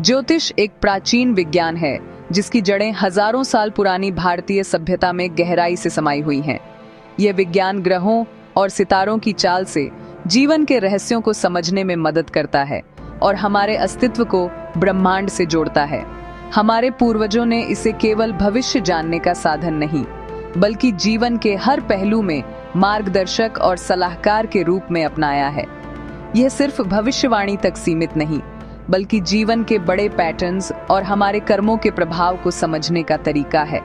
ज्योतिष एक प्राचीन विज्ञान है जिसकी जड़ें हजारों साल पुरानी भारतीय सभ्यता में गहराई से समाई हुई हैं। यह विज्ञान ग्रहों और सितारों की चाल से जीवन के रहस्यों को समझने में मदद करता है और हमारे अस्तित्व को ब्रह्मांड से जोड़ता है। हमारे पूर्वजों ने इसे केवल भविष्य जानने का साधन नहीं, बल्कि जीवन के हर पहलू में मार्गदर्शक और सलाहकार के रूप में अपनाया है। यह सिर्फ भविष्यवाणी तक सीमित नहीं, बल्कि जीवन के बड़े पैटर्न्स और हमारे कर्मों के प्रभाव को समझने का तरीका है।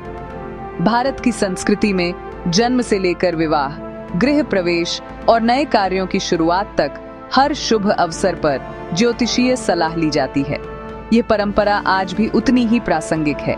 भारत की संस्कृति में जन्म से लेकर विवाह, गृह प्रवेश और नए कार्यों की शुरुआत तक हर शुभ अवसर पर ज्योतिषीय सलाह ली जाती है। ये परंपरा आज भी उतनी ही प्रासंगिक है।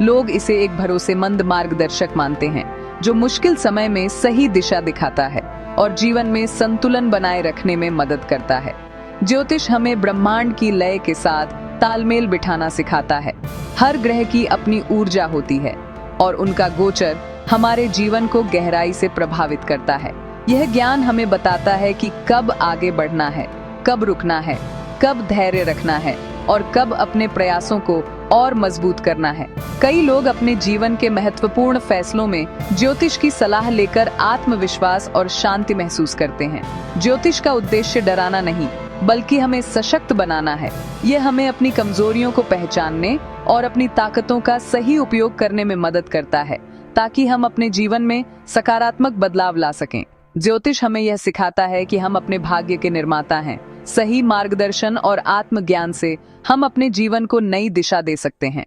लोग इसे एक भरोसेमंद मार्गदर्शक मानते हैं जो मुश्किल समय में सही दिशा दिखाता है और जीवन में संतुलन बनाए रखने में मदद करता है। ज्योतिष हमें ब्रह्मांड की लय के साथ तालमेल बिठाना सिखाता है। हर ग्रह की अपनी ऊर्जा होती है और उनका गोचर हमारे जीवन को गहराई से प्रभावित करता है। यह ज्ञान हमें बताता है कि कब आगे बढ़ना है, कब रुकना है, कब धैर्य रखना है और कब अपने प्रयासों को और मजबूत करना है। कई लोग अपने जीवन के महत्वपूर्ण फैसलों में ज्योतिष की सलाह लेकर आत्मविश्वास और शांति महसूस करते हैं। ज्योतिष का उद्देश्य डराना नहीं, बल्कि हमें सशक्त बनाना है। यह हमें अपनी कमजोरियों को पहचानने और अपनी ताकतों का सही उपयोग करने में मदद करता है, ताकि हम अपने जीवन में सकारात्मक बदलाव ला सकें। ज्योतिष हमें यह सिखाता है कि हम अपने भाग्य के निर्माता हैं। सही मार्गदर्शन और आत्मज्ञान से हम अपने जीवन को नई दिशा दे सकते हैं।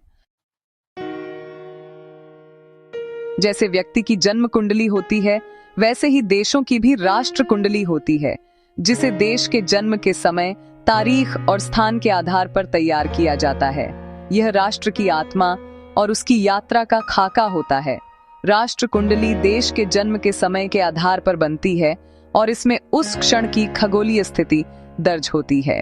जैसे व्यक्ति की जन्म कुंडली होती है, वैसे ही देशों की भी राष्ट्र कुंडली होती है, जिसे देश के जन्म के समय, तारीख और स्थान के आधार पर तैयार किया जाता है। यह राष्ट्र की आत्मा और उसकी यात्रा का खाका होता है। राष्ट्र कुंडली देश के जन्म के समय के आधार पर बनती है और इसमें उस क्षण की खगोलीय स्थिति दर्ज होती है।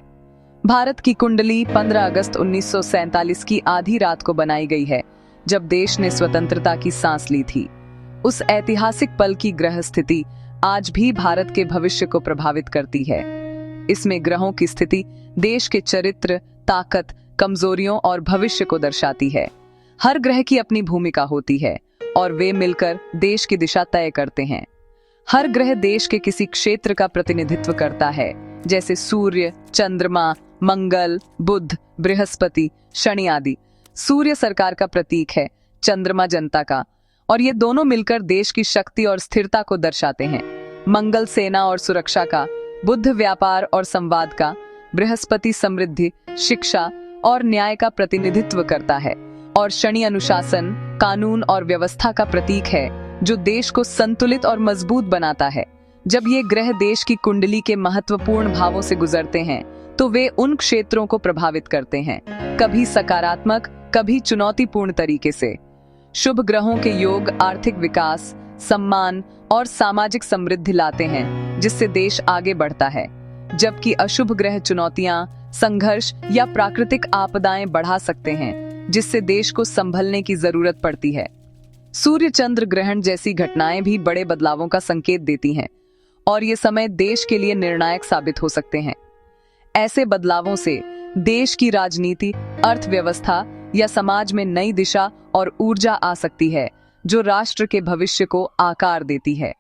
भारत की कुंडली 15 अगस्त 1947 की आधी रात को बनाई गई है, जब देश ने स्वतंत्रता की सांस ली थी। उस ऐतिहासिक पल की ग्रह स्थिति आज भी भारत के भविष्य को प्रभावित करती है। इसमें ग्रहों की स्थिति देश के चरित्र, ताकत, कमजोरियों और भविष्य को दर्शाती है। हर ग्रह की अपनी भूमिका होती है और वे मिलकर देश की दिशा तय करते हैं। हर ग्रह देश के किसी क्षेत्र का प्रतिनिधित्व करता है, जैसे सूर्य, चंद्रमा, मंगल, बुध, बृहस्पति, शनि आदि। सूर्य सरकार का प्रतीक है, चंद्रमा जनता का, और ये दोनों मिलकर देश की शक्ति और स्थिरता को दर्शाते हैं। मंगल सेना और सुरक्षा का, बुध व्यापार और संवाद का, बृहस्पति समृद्धि, शिक्षा और न्याय का प्रतिनिधित्व करता है, और शनि अनुशासन, कानून और व्यवस्था का प्रतीक है, जो देश को संतुलित और मजबूत बनाता है। जब ये ग्रह देश की कुंडली के महत्वपूर्ण भावों से गुजरते हैं, तो वे उन क्षेत्रों को प्रभावित करते हैं, कभी सकारात्मक, कभी चुनौतीपूर्ण तरीके से। शुभ ग्रहों के योग आर्थिक विकास, सम्मान और सामाजिक समृद्धि लाते हैं, जिससे देश आगे बढ़ता है, जबकि अशुभ ग्रह चुनौतियां, संघर्ष या प्राकृतिक आपदाएं बढ़ा सकते हैं, जिससे देश को संभलने की जरूरत पड़ती है। सूर्य चंद्र ग्रहण जैसी घटनाएं भी बड़े बदलावों का संकेत देती हैं, और ये समय देश के लिए निर्णायक साबित हो सकते हैं। ऐसे बदलावों से देश की राजनीति, अर्थव्यवस्था या समाज में नई दिशा और ऊर्जा आ सकती है, जो राष्ट्र के भविष्य को आकार देती है।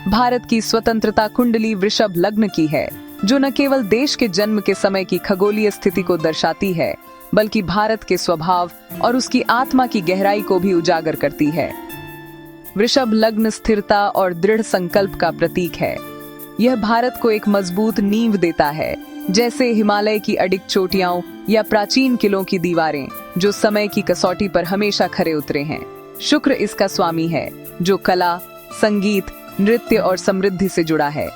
भारत की स्वतंत्रता कुंडली वृषभ लग्न की है, जो न केवल देश के जन्म के समय की खगोलीय स्थिति को दर्शाती है, बल्कि भारत के स्वभाव और उसकी आत्मा की गहराई को भी उजागर करती है। वृषभ लग्न स्थिरता और दृढ़ संकल्प का प्रतीक है। यह भारत को एक मजबूत नींव देता है, जैसे हिमालय की अडिग चोटियां या प्राचीन किलों की दीवारें, जो समय की कसौटी पर हमेशा खरे उतरे हैं। शुक्र इसका स्वामी है, जो कला, संगीत, नृत्य और समृद्धि से जुड़ा है।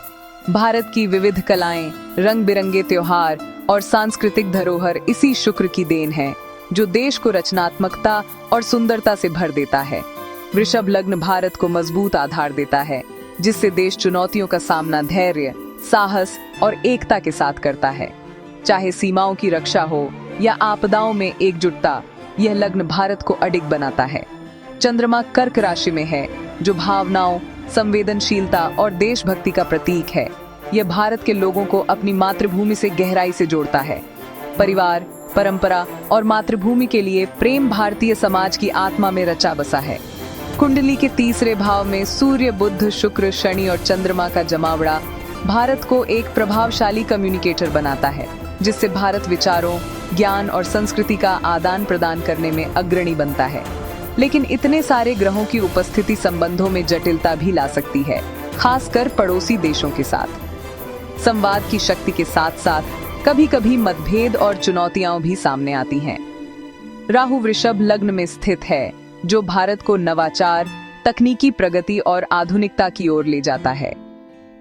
भारत की विविध कलाएं, रंग बिरंगे त्योहार और सांस्कृतिक धरोहर इसी शुक्र की देन है, जो देश को रचनात्मकता और सुंदरता से भर देता है। वृषभ लग्न भारत को मजबूत आधार देता है, जिससे देश चुनौतियों का सामना धैर्य, साहस और एकता के साथ करता है। चाहे सीमाओं की रक्षा हो या आपदाओं में एकजुटता, यह लग्न भारत को अडिग बनाता है। चंद्रमा कर्क राशि में है, जो भावनाओं, संवेदनशीलता और देशभक्ति का प्रतीक है। यह भारत के लोगों को अपनी मातृभूमि से गहराई से जोड़ता है। परिवार, परंपरा और मातृभूमि के लिए प्रेम भारतीय समाज की आत्मा में रचा बसा है। कुंडली के तीसरे भाव में सूर्य, बुध, शुक्र, शनि और चंद्रमा का जमावड़ा भारत को एक प्रभावशाली कम्युनिकेटर बनाता है, जिससे भारत विचारों, ज्ञान और संस्कृति का आदान प्रदान करने में अग्रणी बनता है। लेकिन इतने सारे ग्रहों की उपस्थिति संबंधों में जटिलता भी ला सकती है, खासकर पड़ोसी देशों के साथ। संवाद की शक्ति के साथ साथ कभी कभी मतभेद और चुनौतियां भी सामने आती हैं। राहु वृषभ लग्न में स्थित है, जो भारत को नवाचार, तकनीकी प्रगति और आधुनिकता की ओर ले जाता है।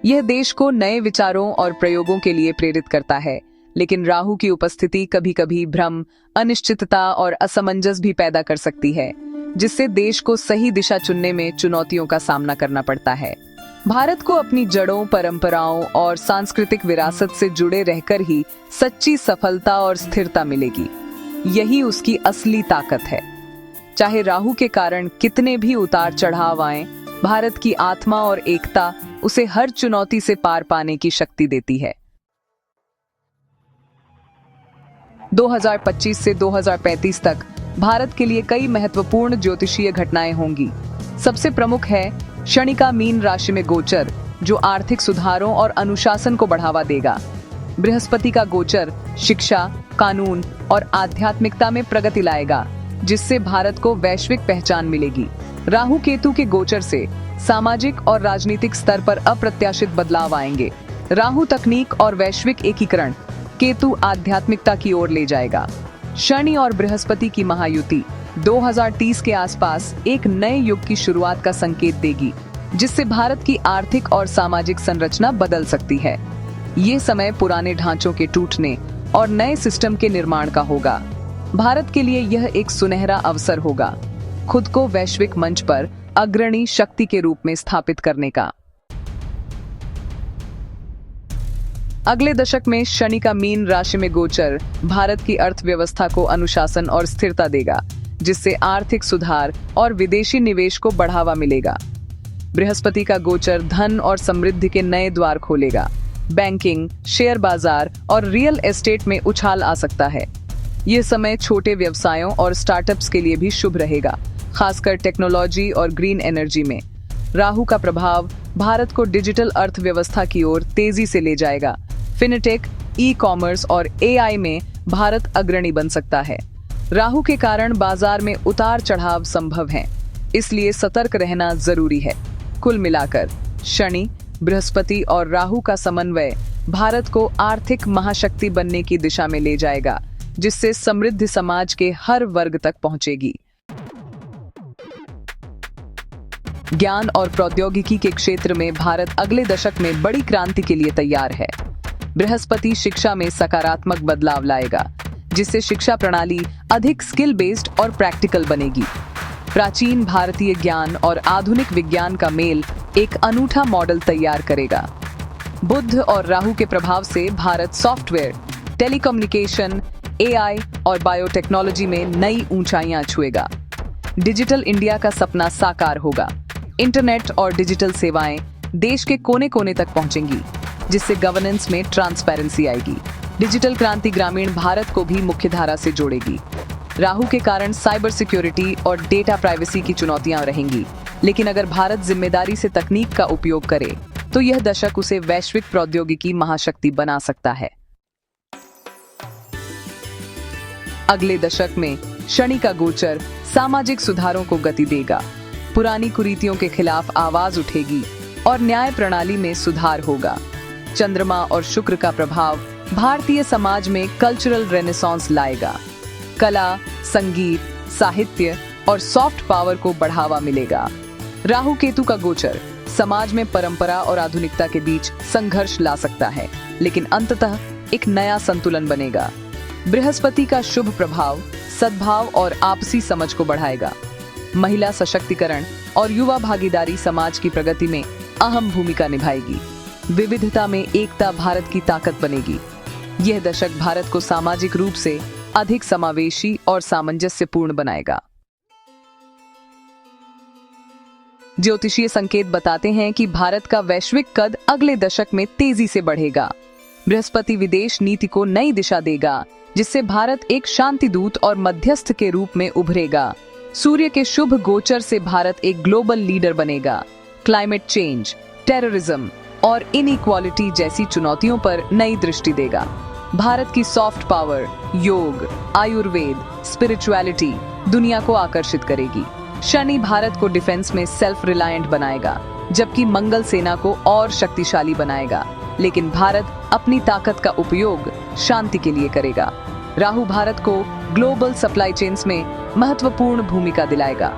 यह देश को नए विचारों और प्रयोगों के लिए प्रेरित करता है, लेकिन राहु की उपस्थिति कभी कभी भ्रम, अनिश्चितता और असमंजस भी पैदा कर सकती है, जिससे देश को सही दिशा चुनने में चुनौतियों का सामना करना पड़ता है। भारत को अपनी जड़ों, परंपराओं और सांस्कृतिक विरासत से जुड़े रहकर ही सच्ची सफलता और स्थिरता मिलेगी। यही उसकी असली ताकत है। चाहे राहु के कारण कितने भी उतार चढ़ाव आएं, भारत की आत्मा और एकता उसे हर चुनौती से पार पाने की शक्ति देती है। 2025 से 2035 तक भारत के लिए कई महत्वपूर्ण ज्योतिषीय घटनाएं होंगी। सबसे प्रमुख है शनि का मीन राशि में गोचर, जो आर्थिक सुधारों और अनुशासन को बढ़ावा देगा। बृहस्पति का गोचर शिक्षा, कानून और आध्यात्मिकता में प्रगति लाएगा, जिससे भारत को वैश्विक पहचान मिलेगी। राहु केतु के गोचर से सामाजिक और राजनीतिक स्तर पर अप्रत्याशित बदलाव आएंगे। राहु तकनीक और वैश्विक एकीकरण, केतु आध्यात्मिकता की ओर ले जाएगा। शनि और बृहस्पति की महायुति 2030 के आसपास एक नए युग की शुरुआत का संकेत देगी, जिससे भारत की आर्थिक और सामाजिक संरचना बदल सकती है। ये समय पुराने ढांचों के टूटने और नए सिस्टम के निर्माण का होगा। भारत के लिए यह एक सुनहरा अवसर होगा, खुद को वैश्विक मंच पर अग्रणी शक्ति के रूप में स्थापित करने का। अगले दशक में शनि का मीन राशि में गोचर भारत की अर्थव्यवस्था को अनुशासन और स्थिरता देगा, जिससे आर्थिक सुधार और विदेशी निवेश को बढ़ावा मिलेगा। बृहस्पति का गोचर धन और समृद्धि के नए द्वार खोलेगा। बैंकिंग, शेयर बाजार और रियल एस्टेट में उछाल आ सकता है। यह समय छोटे व्यवसायों और स्टार्टअप्स के लिए भी शुभ रहेगा, खासकर टेक्नोलॉजी और ग्रीन एनर्जी में। राहु का प्रभाव भारत को डिजिटल अर्थव्यवस्था की ओर तेजी से ले जाएगा। फिनटेक, ई कॉमर्स और एआई में भारत अग्रणी बन सकता है। राहु के कारण बाजार में उतार चढ़ाव संभव हैं, इसलिए सतर्क रहना जरूरी है। कुल मिलाकर शनि, बृहस्पति और राहु का समन्वय भारत को आर्थिक महाशक्ति बनने की दिशा में ले जाएगा, जिससे समृद्ध समाज के हर वर्ग तक पहुंचेगी। ज्ञान और प्रौद्योगिकी के क्षेत्र में भारत अगले दशक में बड़ी क्रांति के लिए तैयार है। बृहस्पति शिक्षा में सकारात्मक बदलाव लाएगा, जिससे शिक्षा प्रणाली अधिक स्किल बेस्ड और प्रैक्टिकल बनेगी। प्राचीन भारतीय ज्ञान और आधुनिक विज्ञान का मेल एक अनूठा मॉडल तैयार करेगा। बुध और राहु के प्रभाव से भारत सॉफ्टवेयर, टेलीकम्युनिकेशन, एआई और बायोटेक्नोलॉजी में नई ऊंचाइयां छुएगा। डिजिटल इंडिया का सपना साकार होगा। इंटरनेट और डिजिटल सेवाएं देश के कोने कोने तक पहुंचेंगी, जिससे गवर्नेंस में ट्रांसपेरेंसी आएगी। डिजिटल क्रांति ग्रामीण भारत को भी मुख्यधारा से जोड़ेगी। राहु के कारण साइबर सिक्योरिटी और डेटा प्राइवेसी की चुनौतियां रहेंगी, लेकिन अगर भारत जिम्मेदारी से तकनीक का उपयोग करे तो यह दशक उसे वैश्विक प्रौद्योगिकी महाशक्ति बना सकता है। अगले दशक में शनि का गोचर सामाजिक सुधारों को गति देगा। पुरानी कुरीतियों के खिलाफ आवाज उठेगी और न्याय प्रणाली में सुधार होगा। चंद्रमा और शुक्र का प्रभाव भारतीय समाज में कल्चरल रेनेसांस लाएगा। कला, संगीत, साहित्य और सॉफ्ट पावर को बढ़ावा मिलेगा। राहु केतु का गोचर समाज में परंपरा और आधुनिकता के बीच संघर्ष ला सकता है, लेकिन अंततः एक नया संतुलन बनेगा। बृहस्पति का शुभ प्रभाव सद्भाव और आपसी समझ को बढ़ाएगा। महिला सशक्तिकरण और युवा भागीदारी समाज की प्रगति में अहम भूमिका निभाएगी। विविधता में एकता भारत की ताकत बनेगी। यह दशक भारत को सामाजिक रूप से अधिक समावेशी और सामंजस्यपूर्ण बनाएगा। ज्योतिषीय संकेत बताते हैं कि भारत का वैश्विक कद अगले दशक में तेजी से बढ़ेगा। बृहस्पति विदेश नीति को नई दिशा देगा, जिससे भारत एक शांति दूत और मध्यस्थ के रूप में उभरेगा। सूर्य के शुभ गोचर से भारत एक ग्लोबल लीडर बनेगा। क्लाइमेट चेंज, टेररिज्म और इनइक्वालिटी जैसी चुनौतियों पर नई दृष्टि देगा। भारत की सॉफ्ट पावर, योग, आयुर्वेद, स्पिरिचुअलिटी दुनिया को आकर्षित करेगी। शनि भारत को डिफेंस में सेल्फ रिलायंट बनाएगा, जबकि मंगल सेना को और शक्तिशाली बनाएगा। लेकिन भारत अपनी ताकत का उपयोग शांति के लिए करेगा। राहु भारत को ग्लोबल सप्लाई चेन्स में महत्वपूर्ण भूमिका दिलाएगा।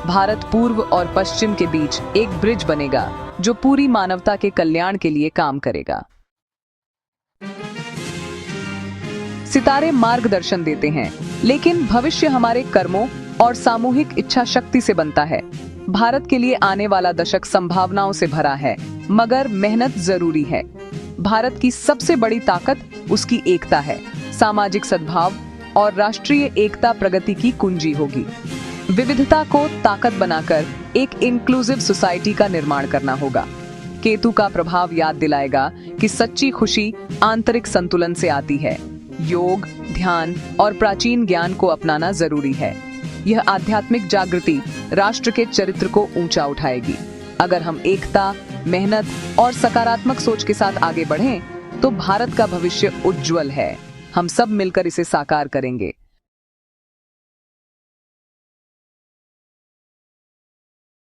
भारत पूर्व और पश्चिम के बीच एक ब्रिज बनेगा, जो पूरी मानवता के कल्याण के लिए काम करेगा। सितारे मार्गदर्शन देते हैं, लेकिन भविष्य हमारे कर्मों और सामूहिक इच्छा शक्ति से बनता है। भारत के लिए आने वाला दशक संभावनाओं से भरा है, मगर मेहनत जरूरी है। भारत की सबसे बड़ी ताकत उसकी एकता है। सामाजिक सद्भाव और राष्ट्रीय एकता प्रगति की कुंजी होगी। विविधता को ताकत बनाकर एक इंक्लूसिव सोसाइटी का निर्माण करना होगा। केतु का प्रभाव याद दिलाएगा कि सच्ची खुशी आंतरिक संतुलन से आती है। योग, ध्यान और प्राचीन ज्ञान को अपनाना जरूरी है। यह आध्यात्मिक जागृति राष्ट्र के चरित्र को ऊंचा उठाएगी। अगर हम एकता, मेहनत और सकारात्मक सोच के साथ आगे बढ़ें, तो भारत का भविष्य उज्जवल है। हम सब मिलकर इसे साकार करेंगे।